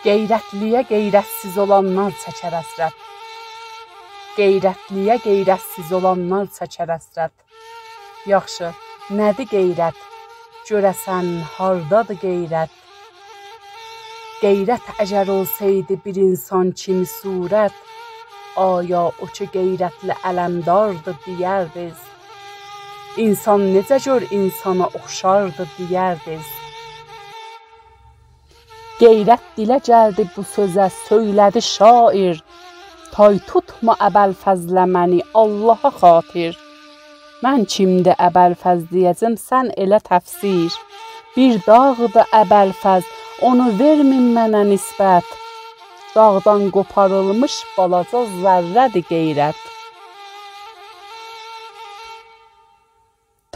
Qeyrətliyə qeyrətsiz olanlar çəkər həsrət. Qeyrətliyə qeyrətsiz olanlar çəkər həsrət. Yaxşı, nədir qeyrət? Görəsən, hardadır qeyrət? Qeyrət əgər olsaydı bir insan kimi surət, aya o ki qeyrətli ələmdardır deyərdiz. İnsan necə gör insana oxşardı deyərdiz. Qeyrət dilə gəldi bu sözə, söylədi şair. Tay tutma Əbəlfəzlə məni Allaha xatir. Mən kimdə Əbəlfəz deyəcəm, sən elə təfsir. Bir dağdır Əbəlfəz, onu vermin mənə nisbət. Dağdan qoparılmış balaca zərrədir qeyrət.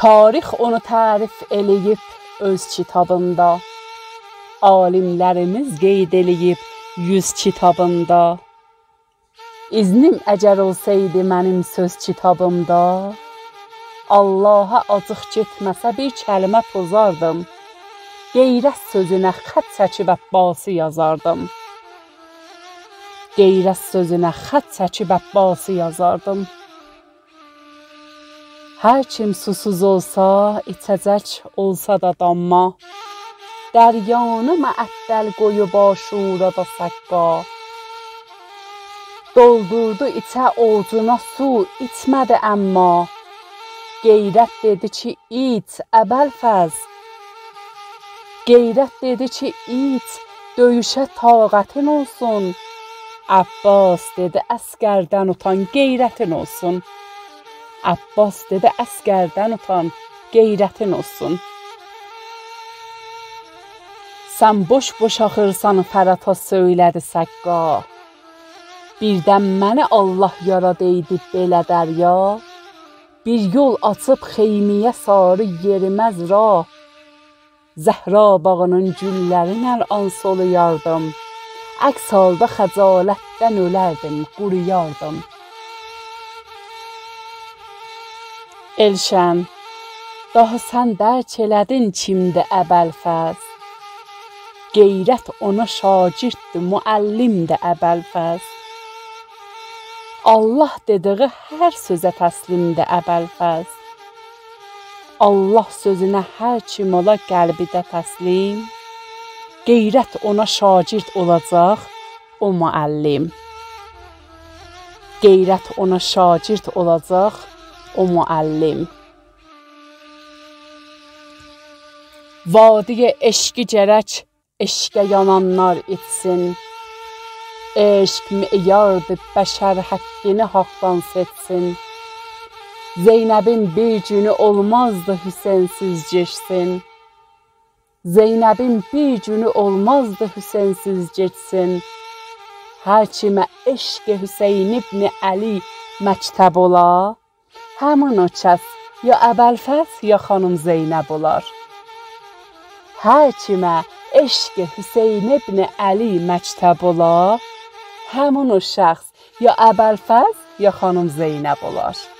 Tarix onu tərif eləyib öz kitabında. Alimlərimiz qeyd eləyib 100 kitabında. İznim əgər olsaydı mənim söz kitabımda, Allaha acıq getməsə bir kəlmə pozardım. Qeyrət sözünə xət çəkib Əbbasi yazardım. Qeyrət sözünə xət çəkib Əbbasi yazardım. Hər kim susuz olsa, içəcək olsa da damma. Dəryanı məəttəl qoyub aşurada səqqa. Doldurdu içə ovucuna su, içmədi əmma. Qeyrət dedi ki, iç Əbəlfəz. Qeyrət dedi ki, iç, döyüşə taqətin olsun. Əbbas dedi, əsgərdən utan, qeyrətin olsun. Əbbas dedi, əsgərdən utan, qeyrətin olsun. Sən boş-boş axırsan Fərata söylədi səqqa. Birdən məni Allah yaradıydı belə dərya. Bir yol açıb xeymiyə sarı yeriməz ra. Zəhra bağının güllərinə an soluyardım. Əks halda xəcalətdən ölərdim, quruyardım. Elşən, daha sən dərk elədin kimdir Əbəlfəz. Qeyrət ona şagirddir, müəllimdir Əbəlfəz. Allah dediği hər sözə təslimdir Əbəlfəz. Allah sözünə hər kim ola qəlbidə təslim. Qeyrət ona şagird olacaq, o müəllim. Qeyrət ona şagird olacaq, o müəllim. Vadiyə eşqi gərək, eşqə yananlar etsin. Eşq meyardır, bəşər həqqini haqdan seçsin. Zeynəbin bir günü olmazdı Hüseynsiz geçsin. Zeynəbin bir günü olmazdı Hüseynsiz geçsin. Hər kimə eşq Hüseyn ibn Əli məktəb ola, həmin o kəs ya Əbəlfəz ya xanım Zeynəb olar. Hər kimə eşq Hüseyn ibn Əli məktəb ola, həmin o şəxs ya Əbəlfəz ya xanım Zeynəb olar.